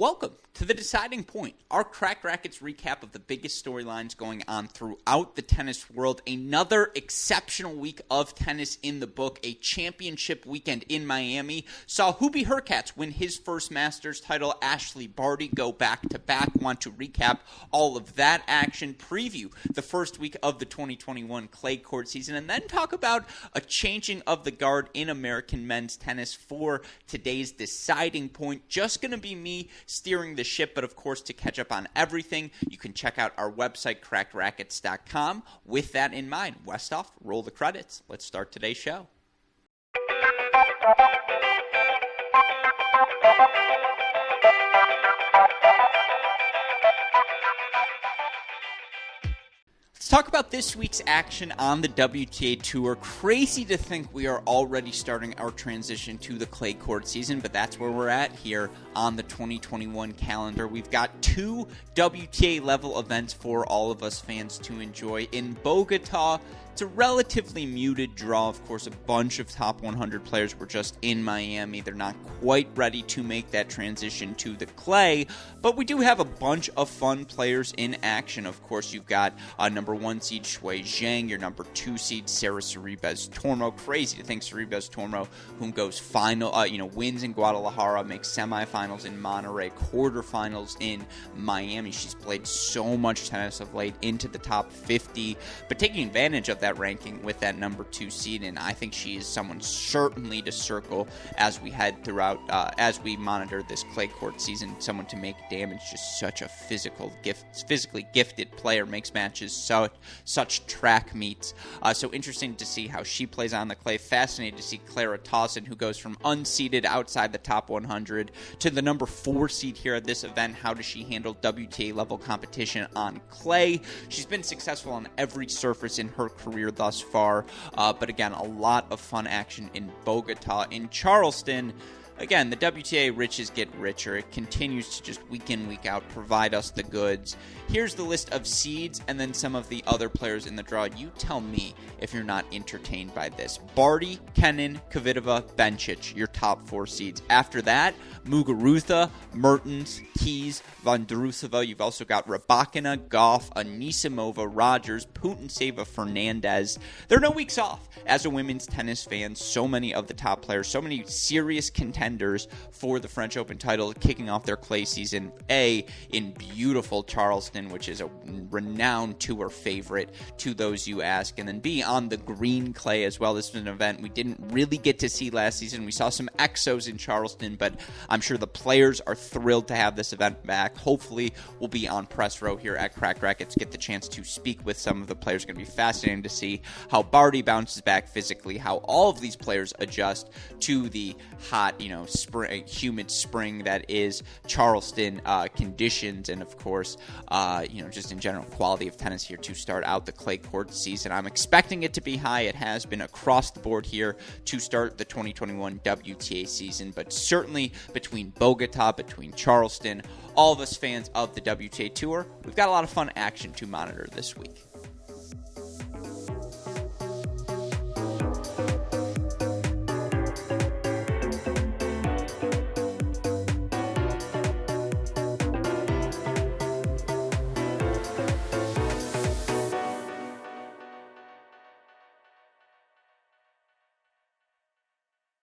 Welcome to The Deciding Point, our Cracked Racquets recap of the biggest storylines going on throughout the tennis world. Another exceptional week of tennis in the book. A championship weekend in Miami saw Hubie Hurkacz win his first Masters title. Ashley Barty go back-to-back. Want to recap all of that action, preview the first week of the 2021 clay court season, and then talk about a changing of the guard in American men's tennis for today's Deciding Point. Just going to be me steering the ship, but of course, to catch up on everything, you can check out our website, crackedrackets.com. With that in mind, Westhoff, roll the credits. Let's start today's show. Let's talk about this week's action on the WTA Tour. Crazy to think we are already starting our transition to the clay court season, but that's where we're at here on the 2021 calendar. We've got two WTA-level events for all of us fans to enjoy. In Bogota, it's a relatively muted draw. Of course, a bunch of top 100 players were just in Miami. They're not quite ready to make that transition to the clay, but we do have a bunch of fun players in action. Of course, you've got number 1 seed Shui Zhang, your number 2 seed Sarah Sorribes Tormo. Crazy to think Sorribes Tormo, whom goes wins in Guadalajara, makes semifinals in Monterrey, quarterfinals in Miami. She's played so much tennis of late, into the top 50, but taking advantage of that ranking with that number 2 seed, and I think she is someone certainly to circle as we head throughout, as we monitor this clay court season. Someone to make damage, just such a physically gifted player, makes matches such track meets. So interesting to see how she plays on the clay. Fascinating to see Clara Tauson, who goes from unseeded outside the top 100 to the number 4 seed here at this event. How does she handle WTA level competition on clay? She's been successful on every surface in her career thus far, but again, a lot of fun action in Bogota. In Charleston, again, the WTA riches get richer. It continues to just week in, week out provide us the goods. Here's the list of seeds and then some of the other players in the draw. You tell me if you're not entertained by this. Barty, Kenin, Kvitova, Bencic, your top 4 seeds. After that, Muguruza, Mertens, Keys, Vondrousova. You've also got Rybakina, Goff, Anisimova, Rogers, Putintseva, Fernandez. There are no weeks off. As a women's tennis fan, so many of the top players, so many serious contenders for the French Open title, kicking off their clay season, in beautiful Charleston, which is a renowned tour favorite to those you ask, and then B, on the green clay as well. This was an event we didn't really get to see last season. We saw some exos in Charleston, but I'm sure the players are thrilled to have this event back. Hopefully, we'll be on press row here at Cracked Racquets, get the chance to speak with some of the players. It's going to be fascinating to see how Barty bounces back physically, how all of these players adjust to the hot, humid spring that is Charleston conditions, and of course, just in general, quality of tennis here to start out the clay court season. I'm expecting it to be high. It has been across the board here to start the 2021 WTA season, but certainly between Bogota, between Charleston, all of us fans of the WTA Tour, we've got a lot of fun action to monitor this week.